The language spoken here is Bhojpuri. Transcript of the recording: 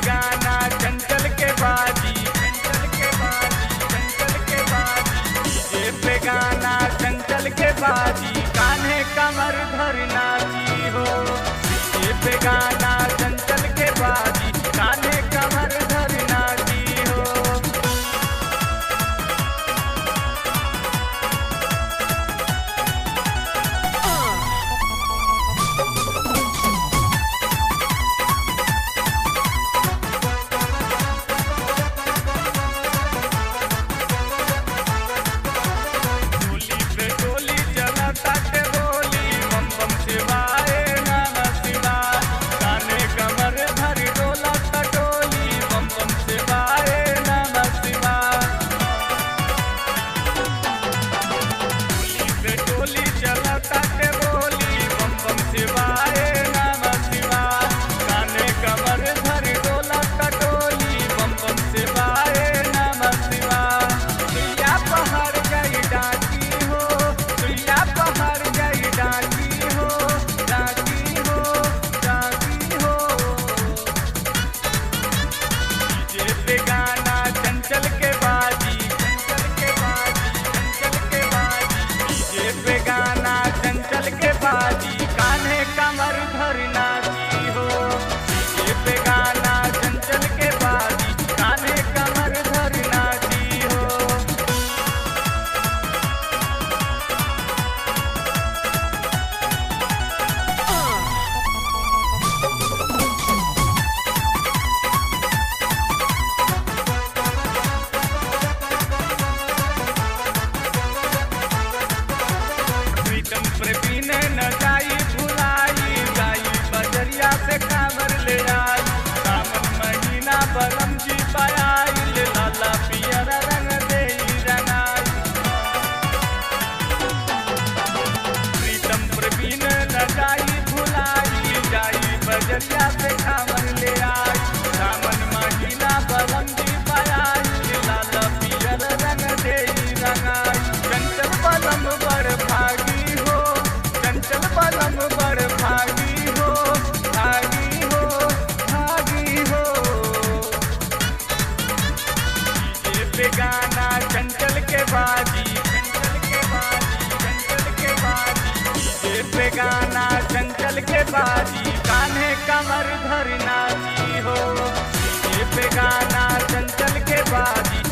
गाना चंचल के बाजी, चंचल के बाजी, चंचल के बाजी। डीजे पे गाना चंचल के बाजी, कान्हे कमर धर नाची हो। डीजे पे गाना चंचल के बाजी, कान्हे कमर धर नाची हो। बजरिया से खामर ले आई, सावन महीना बलम जी पाई, लाल पियर रंग दे रंगाई। चंचल बलम बड़ भागी हो, चंचल बलम बड़ भागी हो, भागी हो, भागी हो। डीजे पे गाना चंचल के बाजी, चंचल के बाजी, चंचल के बाजी। डीजे पे गाना चंचल के बाजी, कान्हे कमर धर नाची हो। डीजे पे गाना चंचल के बाजी,